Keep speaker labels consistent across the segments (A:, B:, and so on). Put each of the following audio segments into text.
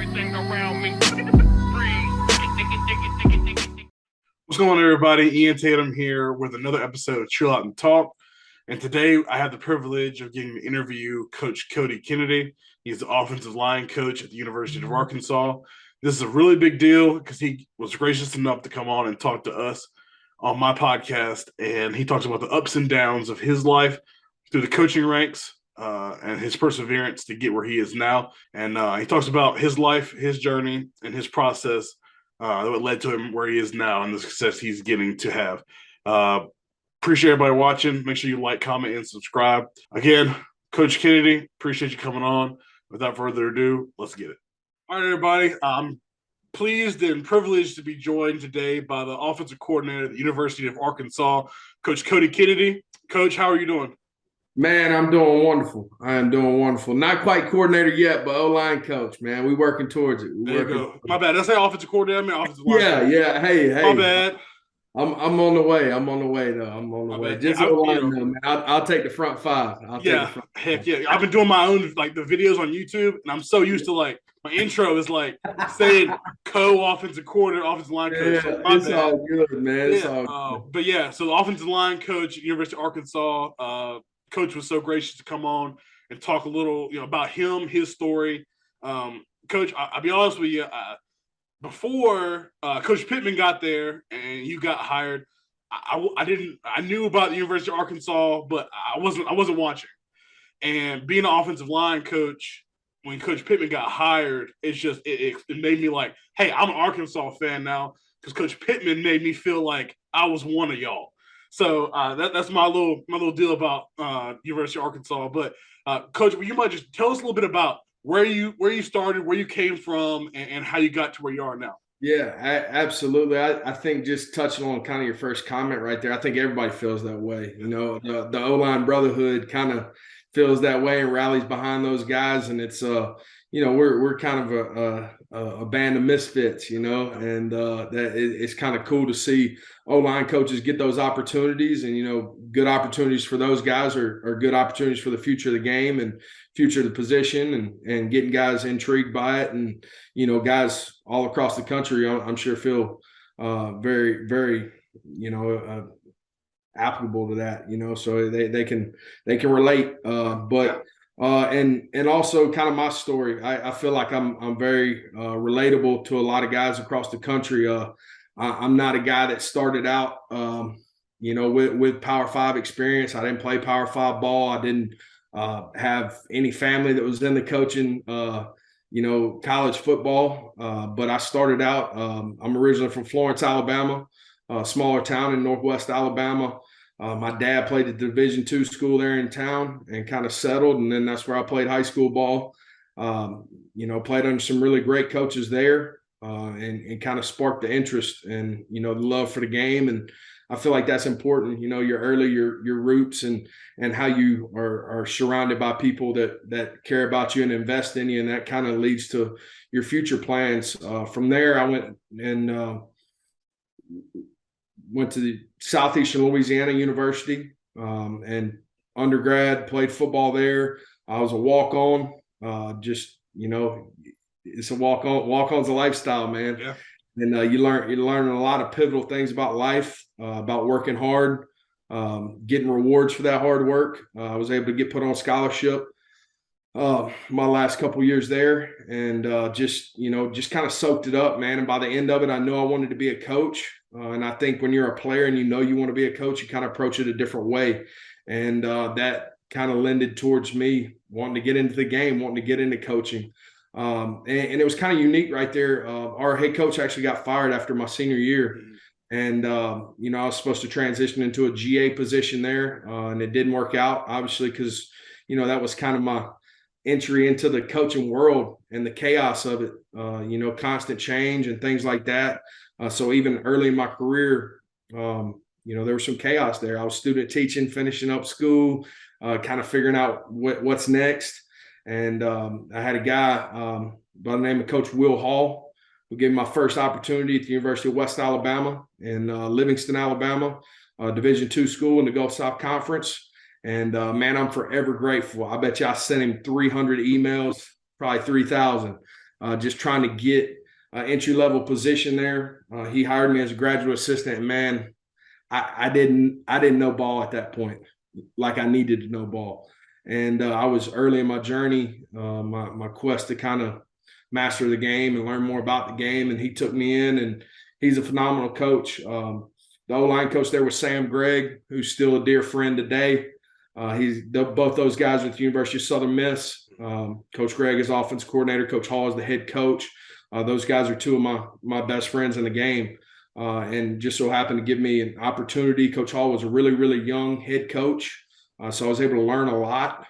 A: everything around me.
B: What's going on, everybody? Ian Tatum here with another episode of Chill Out and Talk. And today I have the privilege of getting to interview Coach Cody Kennedy. He's the offensive line coach at the University of Arkansas. This is a really big deal because he was gracious enough to come on and talk to us on my podcast. And he talks about the ups and downs of his life through the coaching ranks and his perseverance to get where he is now. And he talks about his life, his journey, and his process that led to him where he is now and the success he's getting to have. Appreciate everybody watching. Make sure you like, comment, and subscribe. Again, Coach Kennedy, appreciate you coming on. Without further ado, let's get it. All right, everybody. I'm pleased and privileged to be joined today by the offensive coordinator at the University of Arkansas, Coach Cody Kennedy. Coach, how are you doing?
C: Man, I'm doing wonderful. I am doing wonderful. Not quite coordinator yet, but O-line coach, man. We're working towards it.
B: There you go. My bad. Did I say offensive coordinator? I mean offensive line.
C: Yeah. Hey.
B: My bad.
C: I'm on the way. I'm on the way, though. I'm on the way.
B: Bad.
C: Just O-line, though, man. I'll take the front five.
B: Heck yeah. I've been doing my own, like, the videos on YouTube, and I'm so used to, like, my intro is, like, saying co-offensive coordinator, offensive line coach.
C: Yeah, it's all good, man. It's all good.
B: But, yeah, so the offensive line coach at University of Arkansas, Coach was so gracious to come on and talk a little, about him, his story. Coach, I'll be honest with you. Before Coach Pittman got there and you got hired, I knew about the University of Arkansas, but I wasn't watching. And being an offensive line coach, when Coach Pittman got hired, it's just it made me like, hey, I'm an Arkansas fan now because Coach Pittman made me feel like I was one of y'all. So that's my little deal about University of Arkansas. But Coach, you might just tell us a little bit about where you started, where you came from, and how you got to where you are now.
C: Yeah, absolutely. I think just touching on kind of your first comment right there, I think everybody feels that way. The O-line brotherhood kind of feels that way and rallies behind those guys, and it's we're kind of a band of misfits, and that it's kind of cool to see O-line coaches get those opportunities, and good opportunities for those guys are good opportunities for the future of the game and future of the position, and getting guys intrigued by it, and guys all across the country I'm sure feel very, very applicable to that, so they can relate, but. And also kind of my story. I feel like I'm very relatable to a lot of guys across the country. I'm not a guy that started out, with Power 5 experience. I didn't play Power 5 ball. I didn't have any family that was in the coaching, college football. But I started out. I'm originally from Florence, Alabama, a smaller town in Northwest Alabama. My dad played at the Division II school there in town and kind of settled, and then that's where I played high school ball. Played under some really great coaches there, and kind of sparked the interest and the love for the game. And I feel like that's important. Your roots and how you are surrounded by people that care about you and invest in you, and that kind of leads to your future plans. From there, I went to the Southeastern Louisiana University, and undergrad, played football there. I was a walk-on, it's a walk-on's a lifestyle, man. Yeah. And you learn a lot of pivotal things about life, about working hard, getting rewards for that hard work. I was able to get put on scholarship my last couple years there, and just kind of soaked it up, man. And by the end of it, I knew I wanted to be a coach. And I think when you're a player and you want to be a coach, you kind of approach it a different way. And that kind of lended towards me wanting to get into the game, wanting to get into coaching. And it was kind of unique right there. Our head coach actually got fired after my senior year. And, I was supposed to transition into a GA position there. And it didn't work out, obviously, because, that was kind of my entry into the coaching world and the chaos of it, constant change and things like that. So even early in my career, there was some chaos there. I was student teaching, finishing up school, kind of figuring out what's next. And I had a guy by the name of Coach Will Hall, who gave me my first opportunity at the University of West Alabama in Livingston, Alabama, Division II school in the Gulf South Conference. And, man, I'm forever grateful. I bet you I sent him 300 emails, probably 3,000. just trying to get an entry-level position there. He hired me as a graduate assistant, and man, I didn't know ball at that point, like I needed to know ball. And I was early in my journey, my quest to kind of master the game and learn more about the game. And he took me in, and he's a phenomenal coach. The O-line coach there was Sam Gregg, who's still a dear friend today. Both those guys are at the University of Southern Miss. Coach Gregg is offense coordinator. Coach Hall is the head coach. Those guys are two of my best friends in the game. And just so happened to give me an opportunity. Coach Hall was a really, really young head coach. So I was able to learn a lot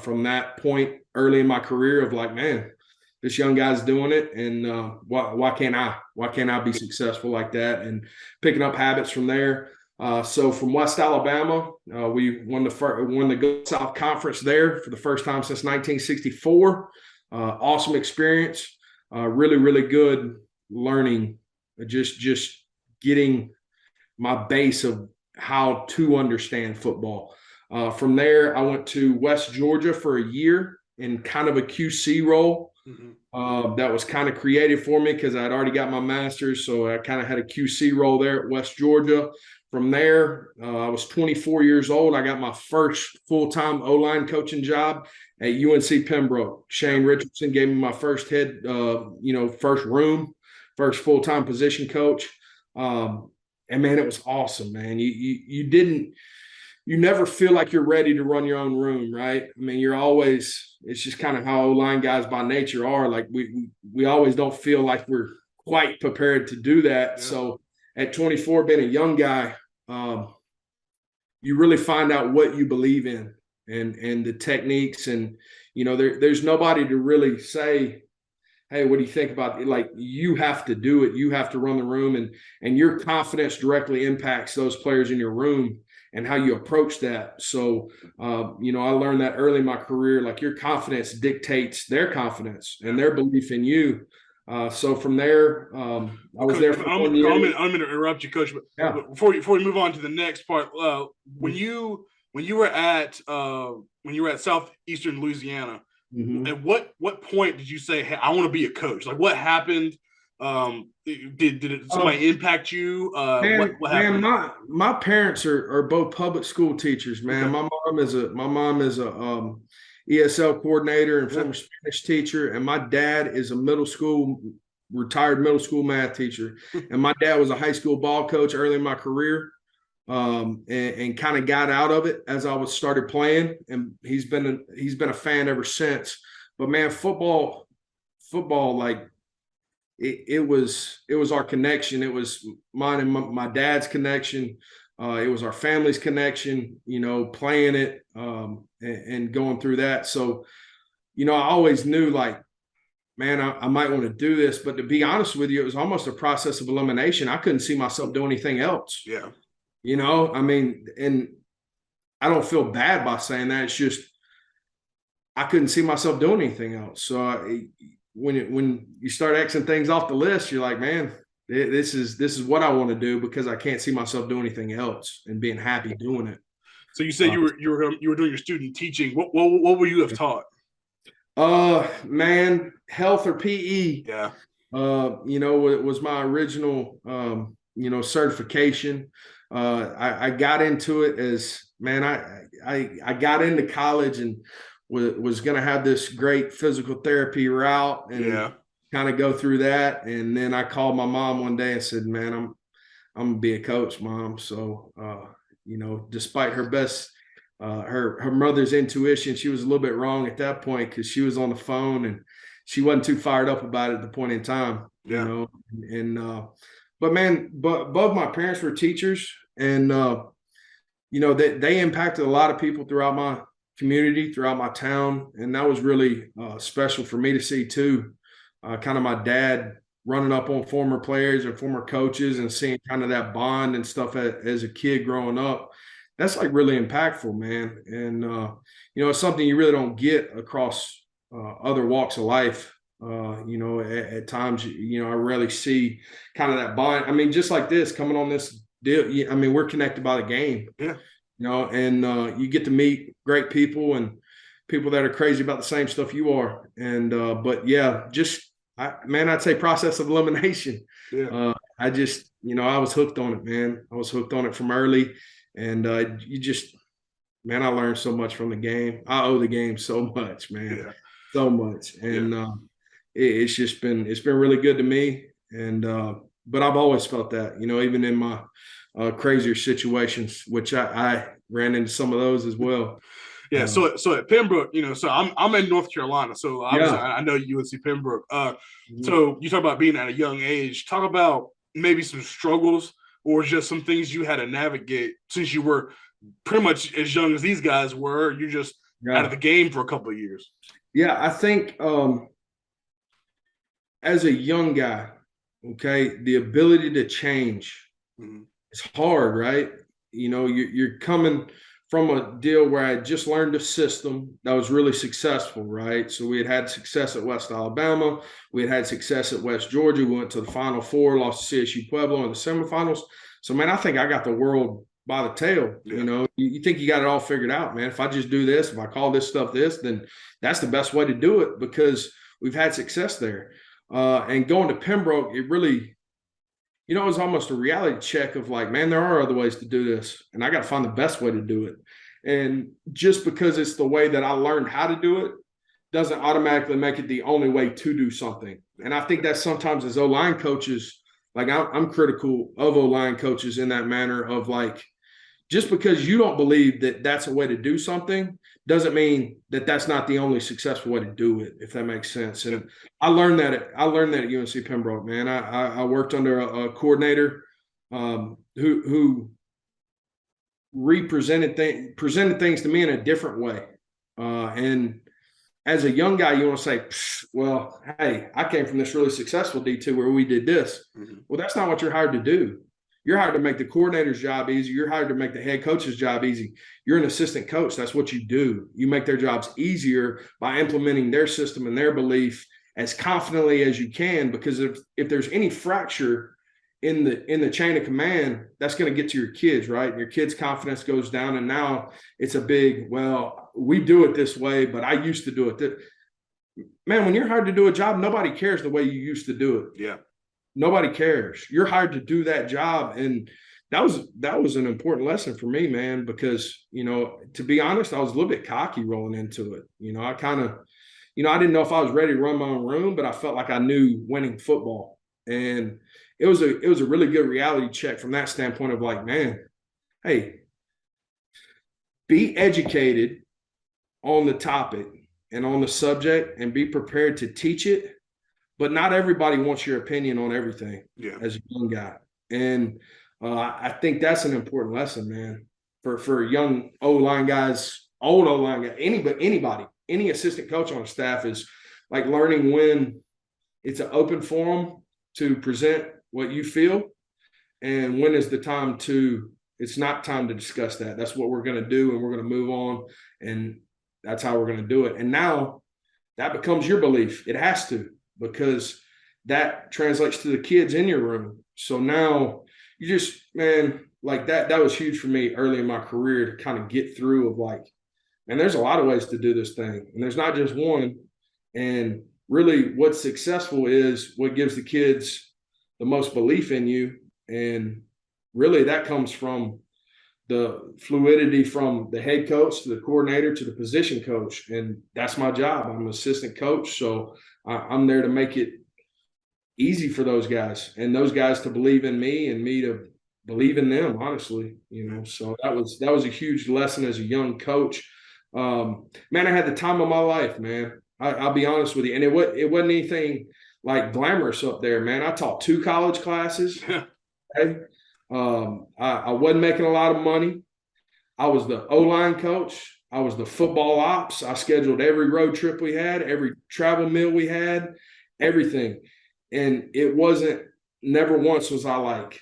C: from that point early in my career of like, man, this young guy's doing it, and why can't I? Why can't I be successful like that? And picking up habits from there. So from West Alabama, we won the Go South Conference there for the first time since 1964. Awesome experience. Really, really good learning. Just getting my base of how to understand football. From there, I went to West Georgia for a year in kind of a QC role. That was kind of created for me because I'd already got my master's, so I kind of had a QC role there at West Georgia. From there, I was 24 years old. I got my first full-time O-line coaching job at UNC Pembroke. Shane Richardson gave me my first first full-time position coach. And man, it was awesome, man. You never feel like you're ready to run your own room, right? I mean, it's just kind of how O-line guys by nature are. Like we always don't feel like we're quite prepared to do that. Yeah. So at 24, being a young guy, you really find out what you believe in and the techniques. And, there's nobody to really say, hey, what do you think about it? Like, you have to do it. You have to run the room, and your confidence directly impacts those players in your room and how you approach that. So, I learned that early in my career, like your confidence dictates their confidence and their belief in you. So from there, I was
B: Coach,
C: there for
B: I'm
C: 1 year.
B: I'm going to interrupt you, Coach. But
C: yeah.
B: Before we move on to the next part, when you were at Southeastern Louisiana, at what point did you say, hey, I want to be a coach? Like, what happened? Did somebody impact you? What happened?
C: Man, my parents are both public school teachers, man. Okay. My mom is a ESL coordinator and former Spanish teacher, and my dad is a retired middle school math teacher. And my dad was a high school ball coach early in my career, and kind of got out of it as I started playing. And he's been a fan ever since. But man, football, like it was our connection. It was mine and my dad's connection. It was our family's connection, playing it and going through that. So, I always knew, like, man, I might want to do this. But to be honest with you, it was almost a process of elimination. I couldn't see myself doing anything else.
B: Yeah.
C: I mean, and I don't feel bad by saying that. It's just I couldn't see myself doing anything else. So when you start Xing things off the list, you're like, man, this is what I want to do because I can't see myself doing anything else and being happy doing it.
B: So you said you were doing your student teaching. What would you have taught?
C: Man, health or PE.
B: Yeah.
C: It was my original certification. I got into it as, man, I got into college and was going to have this great physical therapy route and kind of go through that. And then I called my mom one day and said, man, I'm going to be a coach, Mom. So, despite her best, her mother's intuition, she was a little bit wrong at that point because she was on the phone and she wasn't too fired up about it at the point in time, but man, both my parents were teachers, and they impacted a lot of people throughout my community, throughout my town, and that was really special for me to see too. Kind of my dad running up on former players and former coaches and seeing kind of that bond and stuff as a kid growing up. That's like really impactful, man. And it's something you really don't get across other walks of life. At times, I rarely see kind of that bond. I mean, just like this, coming on this deal, I mean, we're connected by the game.
B: Yeah.
C: And you get to meet great people and people that are crazy about the same stuff you are. And but yeah, just I'd say process of elimination.
B: Yeah.
C: I just, I was hooked on it, man. I was hooked on it from early. And I learned so much from the game. I owe the game so much, man.
B: Yeah.
C: So much. And it's been really good to me. And but I've always felt that, even in my crazier situations, which I ran into some of those as well.
B: Yeah, so at Pembroke, so I'm in North Carolina, so obviously I know UNC Pembroke. So you talk about being at a young age. Talk about maybe some struggles or just some things you had to navigate since you were pretty much as young as these guys were. You're just out of the game for a couple of years.
C: Yeah, I think as a young guy, okay, the ability to change is hard, right? You're coming from a deal where I just learned a system that was really successful, right? So we had success at West Alabama. We had success at West Georgia. We went to the Final Four, lost to CSU Pueblo in the semifinals. So, man, I think I got the world by the tail. Yeah. You think you got it all figured out, man. If I just do this, if I call this stuff this, then that's the best way to do it because we've had success there. And going to Pembroke, it really – it was almost a reality check of like, man, there are other ways to do this, and I got to find the best way to do it. And just because it's the way that I learned how to do it doesn't automatically make it the only way to do something. And I think that sometimes as O-line coaches, like I'm critical of O-line coaches in that manner of like, just because you don't believe that that's a way to do something doesn't mean that that's not the only successful way to do it, if that makes sense. And I learned that at UNC Pembroke, man. I worked under a coordinator who presented things to me in a different way. And as a young guy, you want to say, well, hey, I came from this really successful D2 where we did this. Mm-hmm. Well, that's not what you're hired to do. You're hired to make the coordinator's job easy. You're hired to make the head coach's job easy. You're an assistant coach. That's what you do. You make their jobs easier by implementing their system and their belief as confidently as you can, because if there's any fracture in the chain of command, that's going to get to your kids, right? And your kids' confidence goes down, and now it's a big, well, we do it this way, but I used to do it. Man, when you're hired to do a job, nobody cares the way you used to do it.
B: Yeah.
C: Nobody cares. You're hired to do that job. And that was an important lesson for me, man, because, to be honest, I was a little bit cocky rolling into it. I kind of, I didn't know if I was ready to run my own room, but I felt like I knew winning football. And it was a really good reality check from that standpoint of like, man, hey, be educated on the topic and on the subject and be prepared to teach it. But not everybody wants your opinion on everything as a young guy. And I think that's an important lesson, man, for young O-line guys, old O-line guys, anybody, any assistant coach on a staff is like learning when it's an open forum to present what you feel and when is the time it's not time to discuss that. That's what we're going to do, and we're going to move on, and that's how we're going to do it. And now that becomes your belief. It has to. Because that translates to the kids in your room. So now you just, man, like that was huge for me early in my career to kind of get through of like, man, there's a lot of ways to do this thing. And there's not just one. And really what's successful is what gives the kids the most belief in you. And really that comes from the fluidity from the head coach to the coordinator to the position coach. And that's my job. I'm an assistant coach. So I'm there to make it easy for those guys and those guys to believe in me and me to believe in them, honestly, So that was a huge lesson as a young coach. Man, I had the time of my life, man. I'll be honest with you. And it wasn't anything like glamorous up there, man. I taught 2 college classes. Okay? I wasn't making a lot of money. I was the O-line coach. I was the football ops. I scheduled every road trip we had, every travel meal we had, everything. And it wasn't, never once was I like,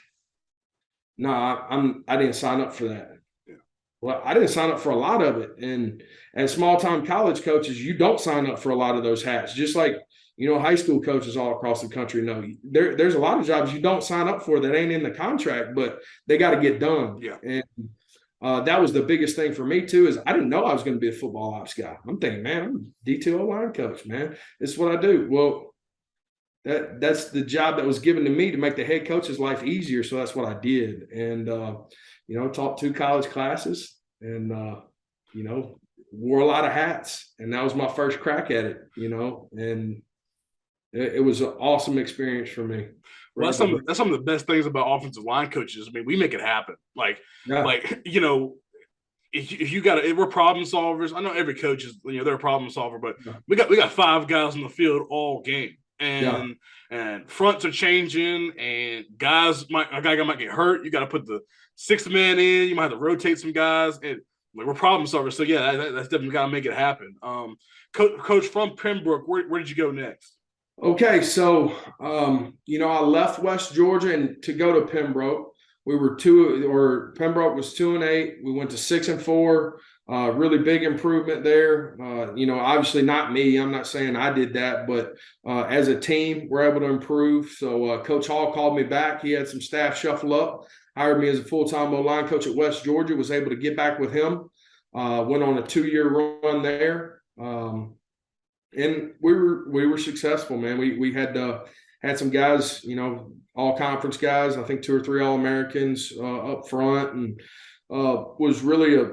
C: I didn't sign up for that. Yeah. Well, I didn't sign up for a lot of it. And as small-time college coaches, you don't sign up for a lot of those hats. Just like, high school coaches all across the country know there's a lot of jobs you don't sign up for that ain't in the contract, but they got to get done.
B: Yeah.
C: And that was the biggest thing for me too, is I didn't know I was going to be a football ops guy. I'm thinking, man, I'm a D2 O-line coach, man. This is what I do. Well, that's the job that was given to me to make the head coach's life easier. So that's what I did. And, taught 2 college classes and, wore a lot of hats. And that was my first crack at it, and it was an awesome experience for me.
B: Well, that's some of the best things about offensive line coaches. I mean, we make it happen. If you got if we're problem solvers, I know every coach is, they're a problem solver, but we got 5 guys in the field all game, and fronts are changing, and a guy might get hurt. You got to put the 6th man in. You might have to rotate some guys, and we're problem solvers. So yeah, that's definitely got to make it happen. Coach from Pembroke, where did you go next?
C: Okay, so I left West Georgia and to go to Pembroke. We were Pembroke was 2-8. We went to 6-4. Really big improvement there. Obviously not me. I'm not saying I did that, but as a team, we're able to improve. So Coach Hall called me back. He had some staff shuffle up, hired me as a full-time O-line coach at West Georgia. Was able to get back with him. Went on a 2-year run there. And we were successful, man. We had some guys, all conference guys. I think 2 or 3 All-Americans up front, and was really a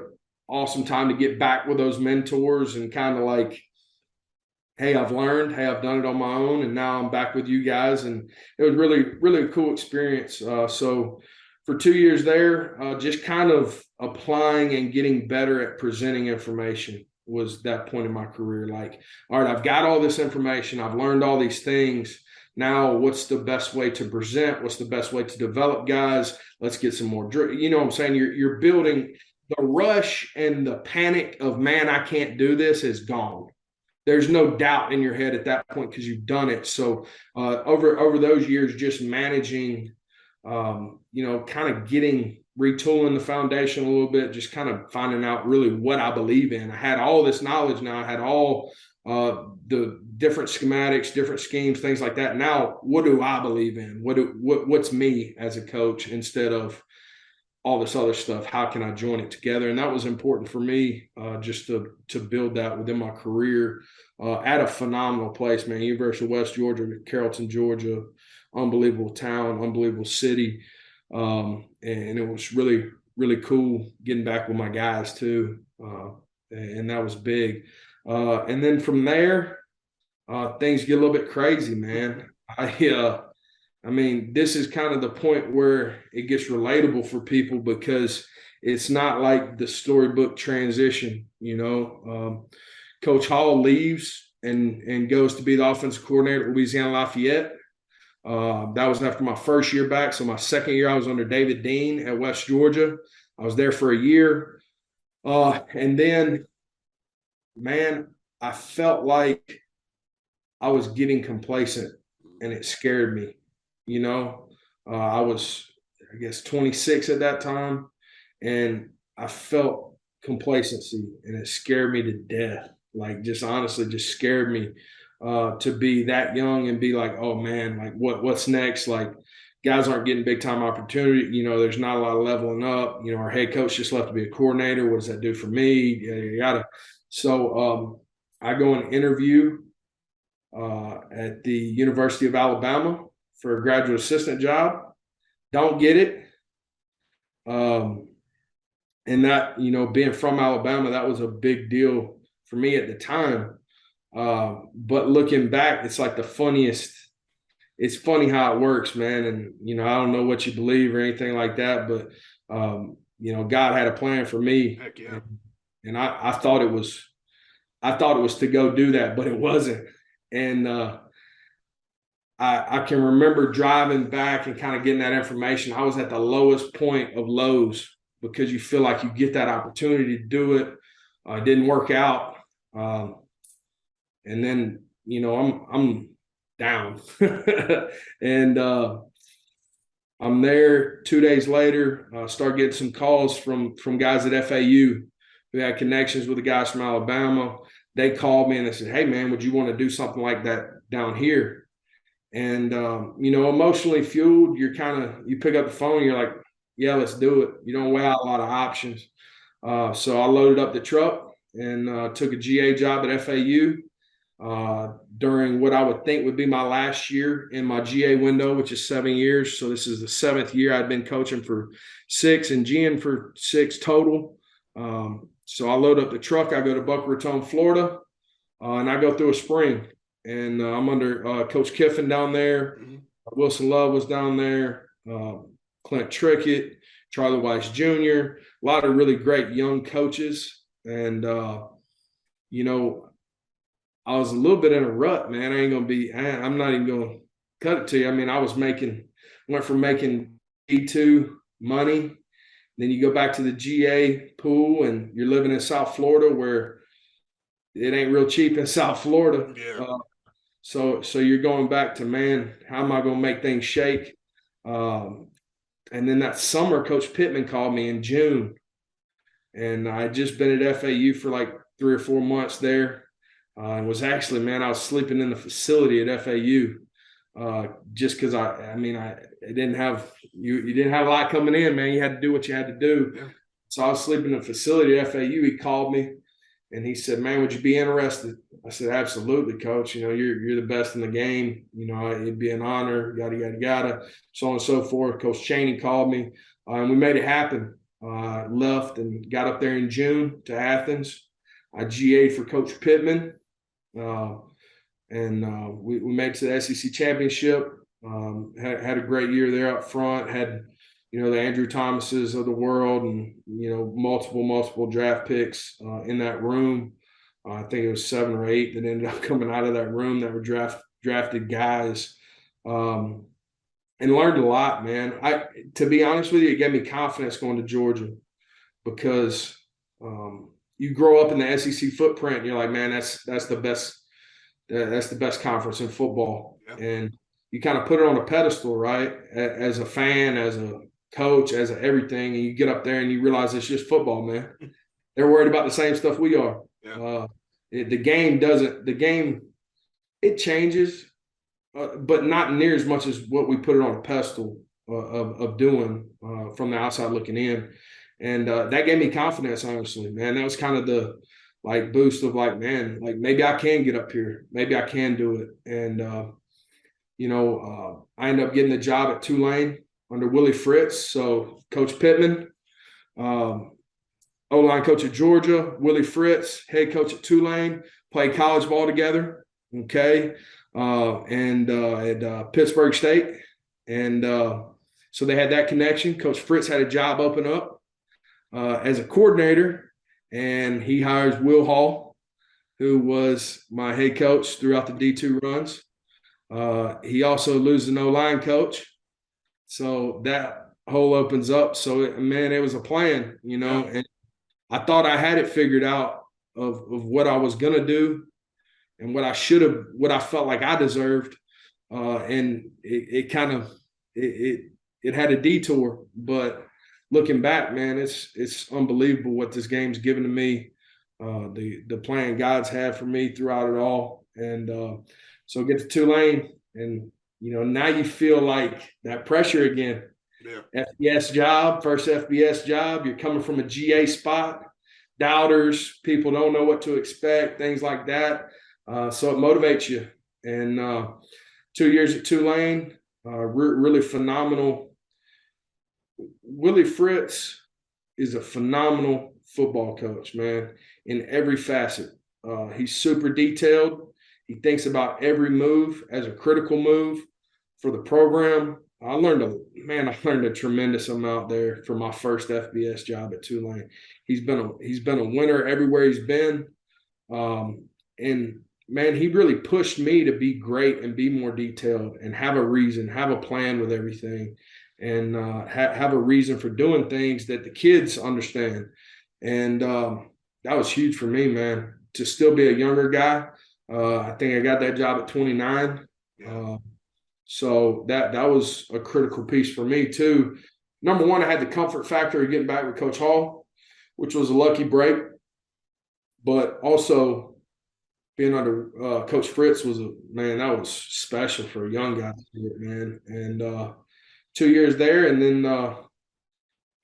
C: awesome time to get back with those mentors and kind of like, hey, I've learned, hey, I've done it on my own, and now I'm back with you guys. And it was really, really a cool experience. So for 2 years there, just kind of applying and getting better at presenting information was that point in my career. Like, all right, I've got all this information. I've learned all these things. Now, what's the best way to present? What's the best way to develop guys? Let's get some more. You know what I'm saying? You're building. The rush and the panic of, man, I can't do this is gone. There's no doubt in your head at that point because you've done it. So over those years, just managing, kind of retooling the foundation a little bit, just kind of finding out really what I believe in. I had all this knowledge now. I had all the different schematics, different schemes, things like that. Now, what do I believe in? What's me as a coach instead of all this other stuff? How can I join it together? And that was important for me, just to build that within my career at a phenomenal place, man. University of West Georgia, Carrollton, Georgia, unbelievable town, unbelievable city. And it was really, really cool getting back with my guys too. And that was big. And then from there, things get a little bit crazy, man. This is kind of the point where it gets relatable for people because it's not like the storybook transition, Coach Hall leaves and goes to be the offensive coordinator at Louisiana Lafayette. That was after my first year back. So my second year, I was under David Dean at West Georgia. I was there for a year. And then, man, I felt like I was getting complacent and it scared me. I was, 26 at that time, and I felt complacency and it scared me to death. Like, just honestly, just scared me to be that young and be like, oh man, like what's next? Like, guys aren't getting big time opportunity. There's not a lot of leveling up. Our head coach just left to be a coordinator. What does that do for me? Yada. So I go and interview at the University of Alabama for a graduate assistant job. Don't get it. And that, being from Alabama, that was a big deal for me at the time. But looking back, it's like it's funny how it works, man. And, I don't know what you believe or anything like that, but, God had a plan for me.
B: Heck yeah.
C: And I thought it was to go do that, but it wasn't. And I can remember driving back and kind of getting that information. I was at the lowest point of lows because you feel like you get that opportunity to do it. It didn't work out. And then, I'm down. And I'm there 2 days later, start getting some calls from guys at FAU who had connections with the guys from Alabama. They called me and they said, hey, man, would you want to do something like that down here? And, emotionally fueled, you pick up the phone, you're like, yeah, let's do it. You don't weigh out a lot of options. So I loaded up the truck and took a GA job at FAU. during what I would think would be my last year in my GA window, which is 7 years. So this is the 7th year. I'd been coaching for 6 and GN for 6 total. So I load up the truck. I go to Boca Raton, Florida, and I go through a spring. And I'm under Coach Kiffin down there. Mm-hmm. Wilson Love was down there. Clint Trickett, Charlie Weiss Jr., a lot of really great young coaches. And, I was a little bit in a rut, man. I'm not even going to cut it to you. I mean, went from making E2 money. Then you go back to the GA pool and you're living in South Florida where it ain't real cheap in South Florida.
B: Yeah.
C: So you're going back to, man, how am I going to make things shake? And then that summer, Coach Pittman called me in June. And I had just been at FAU for like 3 or 4 months there. And was actually, man, I was sleeping in the facility at FAU just because you didn't have a lot coming in, man. You had to do what you had to do. Yeah. So I was sleeping in the facility at FAU. He called me and he said, "Man, would you be interested?" I said, "Absolutely, Coach. You're the best in the game. It'd be an honor, yada, yada, yada, so on and so forth." Coach Cheney called me and we made it happen. Left and got up there in June to Athens. I GA'd for Coach Pittman. We made it to the SEC championship. Had a great year there up front. Had the Andrew Thomases of the world, and multiple draft picks in that room. I think it was 7 or 8 that ended up coming out of that room that were drafted guys, and learned a lot, man. To be honest with you, it gave me confidence going to Georgia because you grow up in the SEC footprint, and you're like, man, that's the best. That's the best conference in football. Yeah. And you kind of put it on a pedestal, right? As a fan, as a coach, as everything, and you get up there and you realize it's just football, man. They're worried about the same stuff we are. Yeah. The game it changes, but not near as much as what we put it on a pedestal of doing from the outside looking in. And that gave me confidence, honestly, man. That was kind of the boost of man, maybe I can get up here. Maybe I can do it. And, I ended up getting the job at Tulane under Willie Fritz. So Coach Pittman, O-line coach at Georgia, Willie Fritz, head coach at Tulane, played college ball together. Okay. At Pittsburgh State. And so they had that connection. Coach Fritz had a job open up as a coordinator. And he hires Will Hall, who was my head coach throughout the D2 runs. He also loses an O-line coach. So that hole opens up. So, it was a plan,
B: Yeah.
C: And I thought I had it figured out of what I was going to do and what I felt like I deserved. And it had a detour, but looking back, man, it's unbelievable what this game's given to me, the plan God's had for me throughout it all. And so get to Tulane, and, now you feel like that pressure again. Yeah. FBS job, first FBS job. You're coming from a GA spot, doubters, people don't know what to expect, things like that. So it motivates you. And 2 years at Tulane, really phenomenal. Willie Fritz is a phenomenal football coach, man, in every facet. He's super detailed. He thinks about every move as a critical move for the program. I learned a tremendous amount there for my first FBS job at Tulane. He's been a winner everywhere he's been. And man, he really pushed me to be great and be more detailed and have a reason, have a plan with everything. And have a reason for doing things that the kids understand. And that was huge for me, man, to still be a younger guy. I think I got that job at 29. So that was a critical piece for me, too. Number one, I had the comfort factor of getting back with Coach Hall, which was a lucky break. But also being under Coach Fritz that was special for a young guy, man. And 2 years there, and then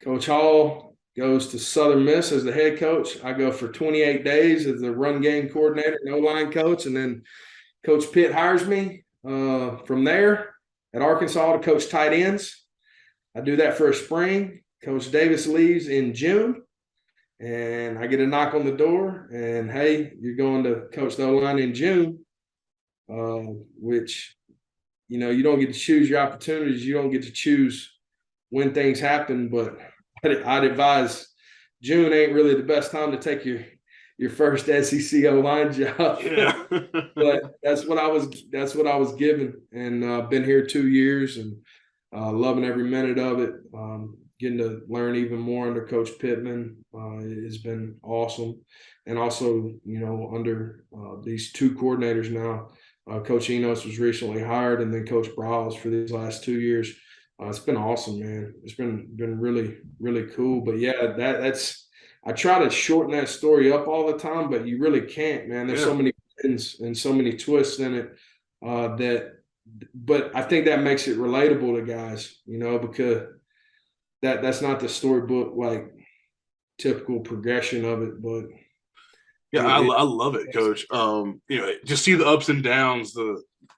C: Coach Hall goes to Southern Miss as the head coach. I go for 28 days as the run game coordinator and O-line coach. And then Coach Pitt hires me from there at Arkansas to coach tight ends. I do that for a spring. Coach Davis leaves in June. And I get a knock on the door, and hey, you're going to coach the O-line in June, which, you don't get to choose your opportunities. You don't get to choose when things happen, but I'd advise June ain't really the best time to take your first SEC O-line job.
B: Yeah.
C: But that's what I was given, and been here 2 years and loving every minute of it. Getting to learn even more under Coach Pittman has been awesome. And also, under these two coordinators now, Coach Enos was recently hired, and then Coach Brawls for these last 2 years. It's been awesome, man. It's been really, really cool. But yeah, that's I try to shorten that story up all the time, but you really can't, man. There's so many ends and so many twists in it but I think that makes it relatable to guys, because that's not the storybook like typical progression of it, but
B: I love it, Coach. Just see the ups and downs.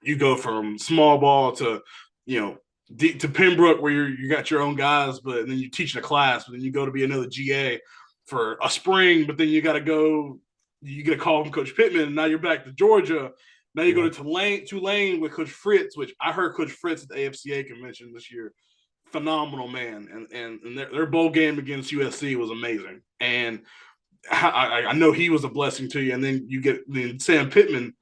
B: You go from small ball to to Pembroke, where you got your own guys, but then you teach in a class, but then you go to be another GA for a spring, but then you got to go. You get a call from Coach Pittman, and now you're back to Georgia. Now you go to Tulane with Coach Fritz, which I heard Coach Fritz at the AFCA convention this year. Phenomenal man, and their bowl game against USC was amazing, and I know he was a blessing to you. And then you get Sam Pittman,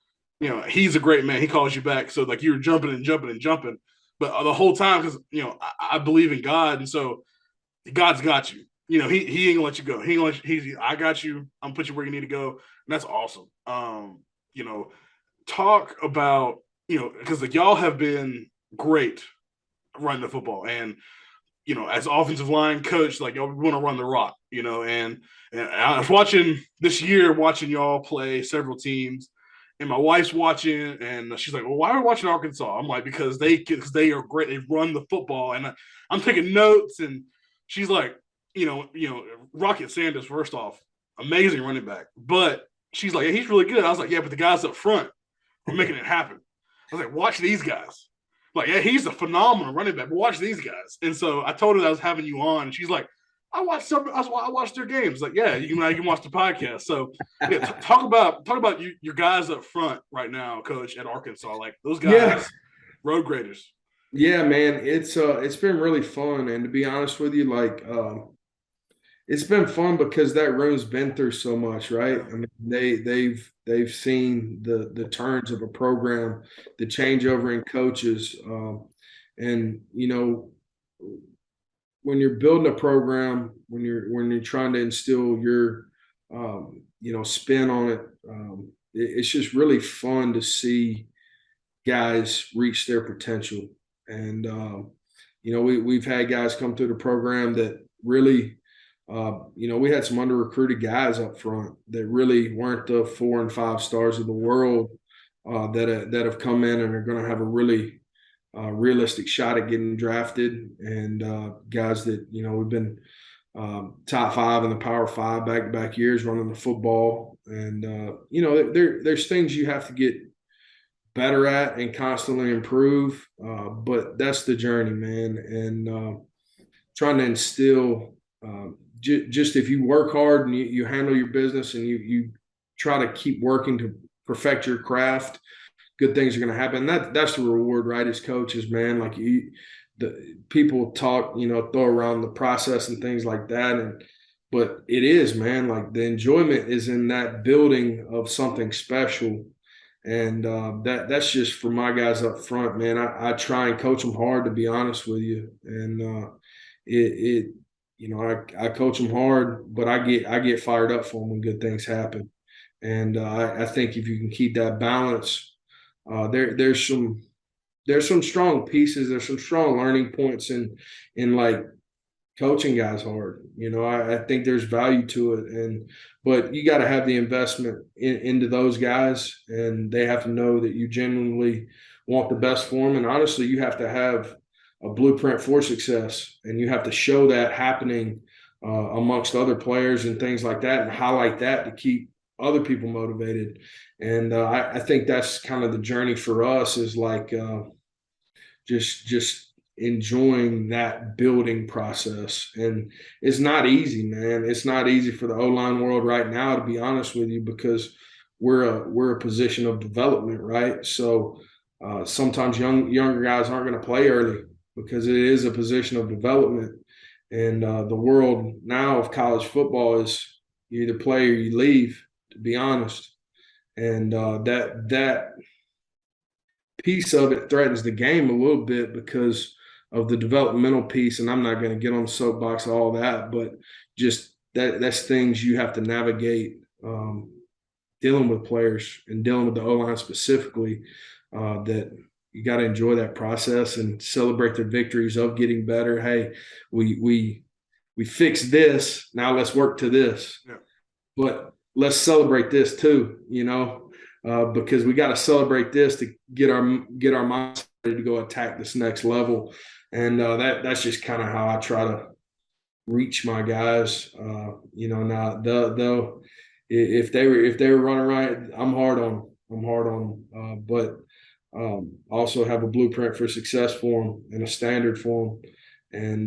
B: he's a great man. He calls you back, so like you were jumping and jumping and jumping, but the whole time, because I believe in God, and so God's got you. He ain't gonna let you go. I got you. I'm gonna put you where you need to go, and that's awesome. Talk about because like y'all have been great running the football, and as offensive line coach, like y'all want to run the rock, and I was watching y'all play several teams, and my wife's watching, and she's like, well, why are we watching Arkansas? I'm like, because they are great. They run the football, and I'm taking notes, and she's like, Rocket Sanders, first off, amazing running back, but she's like, yeah, he's really good. I was like, yeah, but the guys up front are making it happen. I was like, watch these guys. Like, yeah, he's a phenomenal running back, but watch these guys. And so I told her that I was having you on, and she's like, I watched their games. Like, yeah, you can watch the podcast. So yeah, talk about your guys up front right now, Coach, at Arkansas. Like those guys, road graders.
C: Yeah, man, it's been really fun, and to be honest with you, like it's been fun because that room's been through so much, right? I mean, they've seen the turns of a program, the changeover in coaches, and when you're building a program, when you're trying to instill your spin on it, it's just really fun to see guys reach their potential. And we've had guys come through the program that really. We had some under-recruited guys up front that really weren't the 4 and 5 stars of the world that have come in and are going to have a really realistic shot at getting drafted, and guys that we've been top 5 in the Power 5 back-to-back years running the football, and there's things you have to get better at and constantly improve, but that's the journey, man, and trying to instill. Just if you work hard and you handle your business and you try to keep working to perfect your craft, good things are going to happen. That's the reward, right? As coaches, man, like the people talk, throw around the process and things like that. But it is, man, like the enjoyment is in that building of something special. And that's just for my guys up front, man. I try and coach them hard, to be honest with you. And I coach them hard, but I get fired up for them when good things happen. And I think if you can keep that balance, there's some strong pieces. There's some strong learning points in like coaching guys hard. I think there's value to it, but you got to have the investment into those guys, and they have to know that you genuinely want the best for them. And honestly, you have to have a blueprint for success, and you have to show that happening amongst other players and things like that, and highlight that to keep other people motivated. And I think that's kind of the journey for us, is like just enjoying that building process. And it's not easy, man. It's not easy for the O-line world right now, to be honest with you, because we're a position of development, right? So sometimes younger guys aren't going to play early because it is a position of development. And the world now of college football is you either play or you leave, to be honest. And that piece of it threatens the game a little bit because of the developmental piece. And I'm not going to get on the soapbox of all that, but just that's things you have to navigate, dealing with players and dealing with the O-line specifically, that you got to enjoy that process and celebrate the victories of getting better. Hey, we fixed this. Now let's work to this.
B: Yeah.
C: But let's celebrate this too, because we got to celebrate this to get our minds ready to go attack this next level. And that's just kind of how I try to reach my guys. Now they'll if they were running right, I'm hard on them. But also have a blueprint for success for them and a standard for them,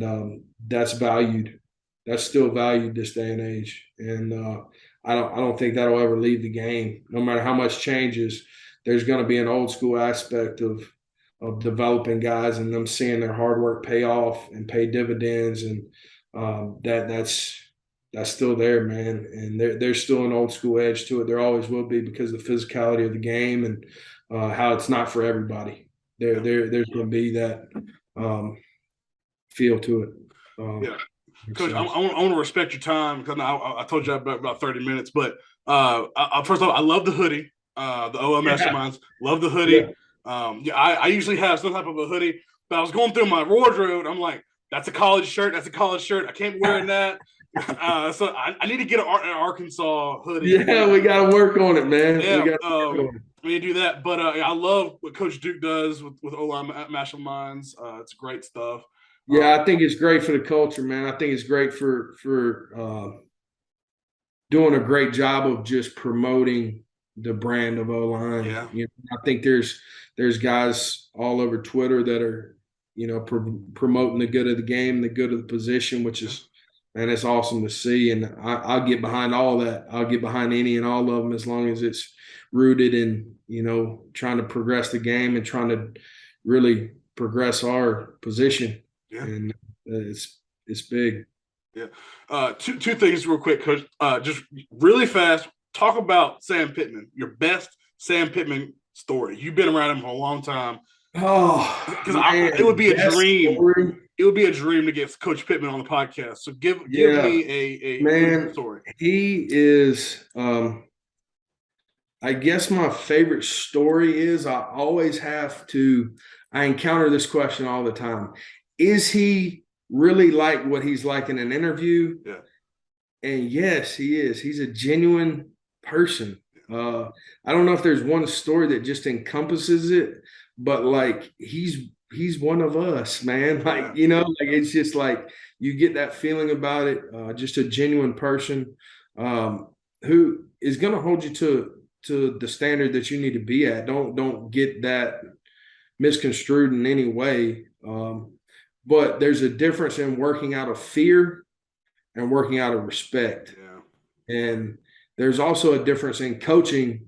C: and that's valued. That's still valued this day and age. And I don't think that'll ever leave the game. No matter how much changes, there's going to be an old school aspect of developing guys and them seeing their hard work pay off and pay dividends, and that's still there, man. And there's still an old school edge to it. There always will be, because of the physicality of the game and how it's not for everybody. There's going to be that feel to it.
B: Yeah. Coach, I want to respect your time, because I told you about 30 minutes. But first of all, I love the hoodie. The OM Masterminds, love the hoodie. Yeah. I usually have some type of a hoodie, but I was going through my wardrobe. I'm like, that's a college shirt. That's a college shirt. I can't be wearing that. So I need to get an Arkansas hoodie.
C: Yeah, we got to work on it, man.
B: Yeah, we need to do that. But I love what Coach Duke does with O-line Masterminds. It's great stuff.
C: Yeah, I think it's great for the culture, man. I think it's great for doing a great job of just promoting the brand of O-line.
B: Yeah.
C: I think there's guys all over Twitter that are, promoting the good of the game, the good of the position, which is, man, it's awesome to see. And I'll get behind all that. I'll get behind any and all of them, as long as it's rooted in, trying to progress the game and trying to really progress our position.
B: Yeah.
C: And it's big.
B: Yeah. Two things real quick, Coach. Just really fast, talk about Sam Pittman, your best Sam Pittman story. You've been around him for a long time.
C: Oh,
B: because it would be a dream. Story. It would be a dream to get Coach Pittman on the podcast. So give me a story.
C: He is, I guess my favorite story is, I encounter this question all the time. Is he really like what he's like in an interview?
B: Yeah. And
C: yes, he is. He's a genuine person. I don't know if there's one story that just encompasses it, but like he's one of us, man. Like, it's just like you get that feeling about it. Just a genuine person who is going to hold you to the standard that you need to be at. Don't get that misconstrued in any way. But there's a difference in working out of fear and working out of respect.
B: Yeah.
C: And there's also a difference in coaching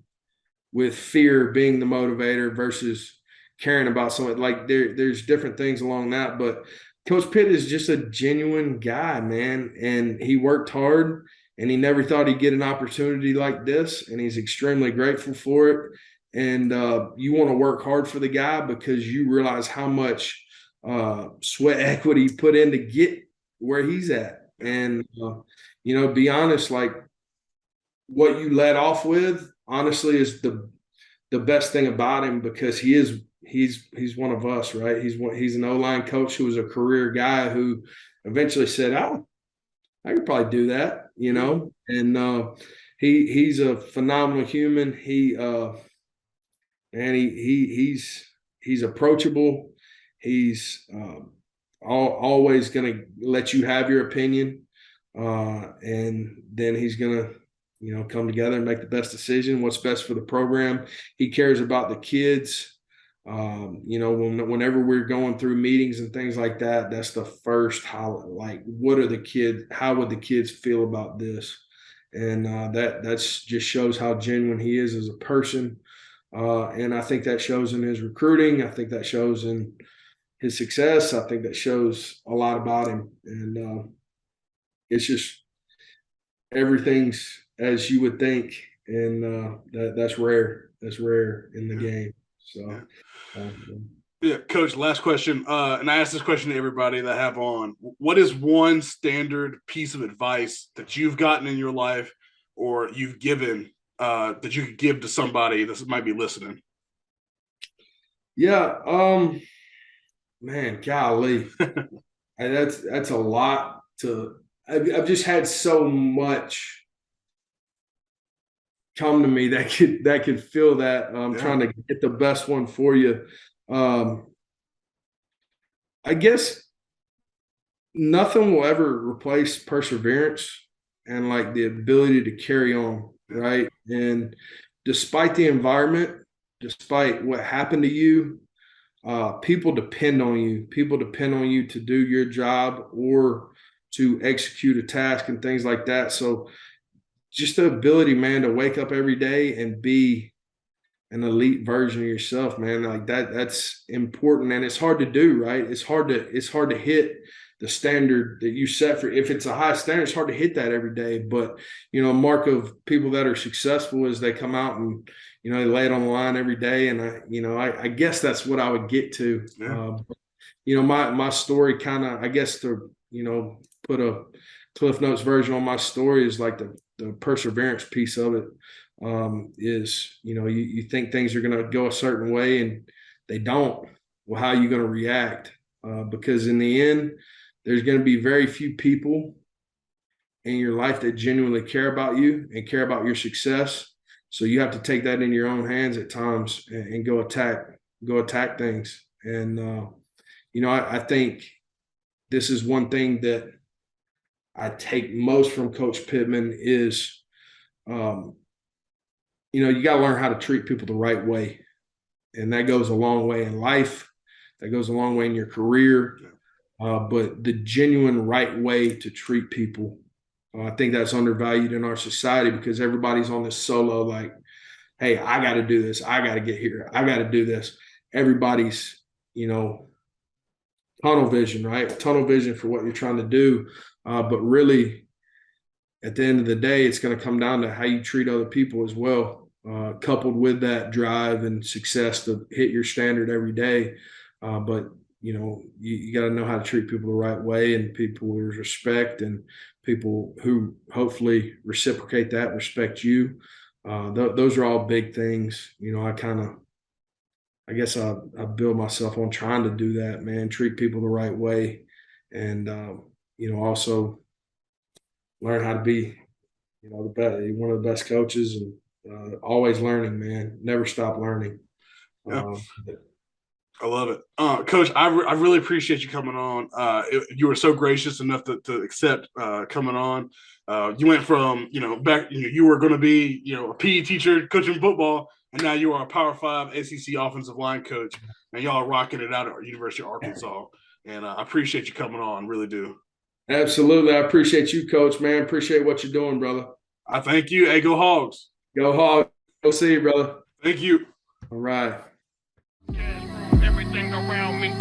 C: with fear being the motivator versus caring about something. Like there's different things along that. But Coach Pitt is just a genuine guy, man. And he worked hard, and he never thought he'd get an opportunity like this. And he's extremely grateful for it. And you want to work hard for the guy because you realize how much sweat equity put in to get where he's at. And, be honest, like what you led off with, honestly, is the best thing about him, because he's one of us, right? He's an O-line coach who was a career guy who eventually said, "Oh, I could probably do that," And he's a phenomenal human. He's approachable. He's always going to let you have your opinion. and then he's going to, come together and make the best decision, what's best for the program. He cares about the kids. Whenever we're going through meetings and things like that, that's the first like, what are the kids? How would the kids feel about this? And that's just shows how genuine he is as a person. And I think that shows in his recruiting. I think that shows in his success. I think that shows a lot about him. And it's just everything's as you would think, and that's rare. That's rare in the game. So,
B: yeah, Coach. Last question, and I ask this question to everybody that I have on. What is one standard piece of advice that you've gotten in your life, or you've given that you could give to somebody that might be listening?
C: Yeah, man, golly, that's a lot to. I've just had so much come to me that could feel that. I'm trying to get the best one for you. I guess nothing will ever replace perseverance and like the ability to carry on, right? And despite the environment, despite what happened to you, people depend on you. People depend on you to do your job or to execute a task and things like that. So just the ability, man, to wake up every day and be an elite version of yourself, man, like that's important. And it's hard to do, right? It's hard to hit the standard that you set for. If it's a high standard, it's hard to hit that every day. But, mark of people that are successful is they come out and, they lay it on the line every day. And I guess that's what I would get to.
B: Yeah.
C: My story kind of, I guess to, put a Cliff Notes version on my story is like the perseverance piece of it. Is, you think things are going to go a certain way and they don't. Well, how are you going to react? Because in the end, there's going to be very few people in your life that genuinely care about you and care about your success. So you have to take that in your own hands at times and go attack things. And, I think this is one thing that I take most from Coach Pittman is, you got to learn how to treat people the right way. And that goes a long way in life. That goes a long way in your career. But the genuine right way to treat people, I think that's undervalued in our society because everybody's on this solo, like, hey, I got to do this. I got to get here. I got to do this. Everybody's, tunnel vision, right? Tunnel vision for what you're trying to do. But really, at the end of the day, it's going to come down to how you treat other people as well, coupled with that drive and success to hit your standard every day. But, you got to know how to treat people the right way and people with respect and people who hopefully reciprocate that, respect you. Those are all big things. I guess I build myself on trying to do that, man, treat people the right way. And, also learn how to be, the best, one of the best coaches and always learning, man. Never stop learning.
B: Yeah. I love it. Coach, I really appreciate you coming on. You were so gracious enough to accept coming on. You went from, back, you were going to be, a PE teacher coaching football, and now you are a Power 5 SEC offensive line coach, and y'all are rocking it out at University of Arkansas. And I appreciate you coming on, really do.
C: Absolutely. I appreciate you, Coach, man. Appreciate what you're doing, brother.
B: I thank you. Hey, go Hogs.
C: Go Hogs. Go see you, brother.
B: Thank you.
C: All right.
A: Everything around me.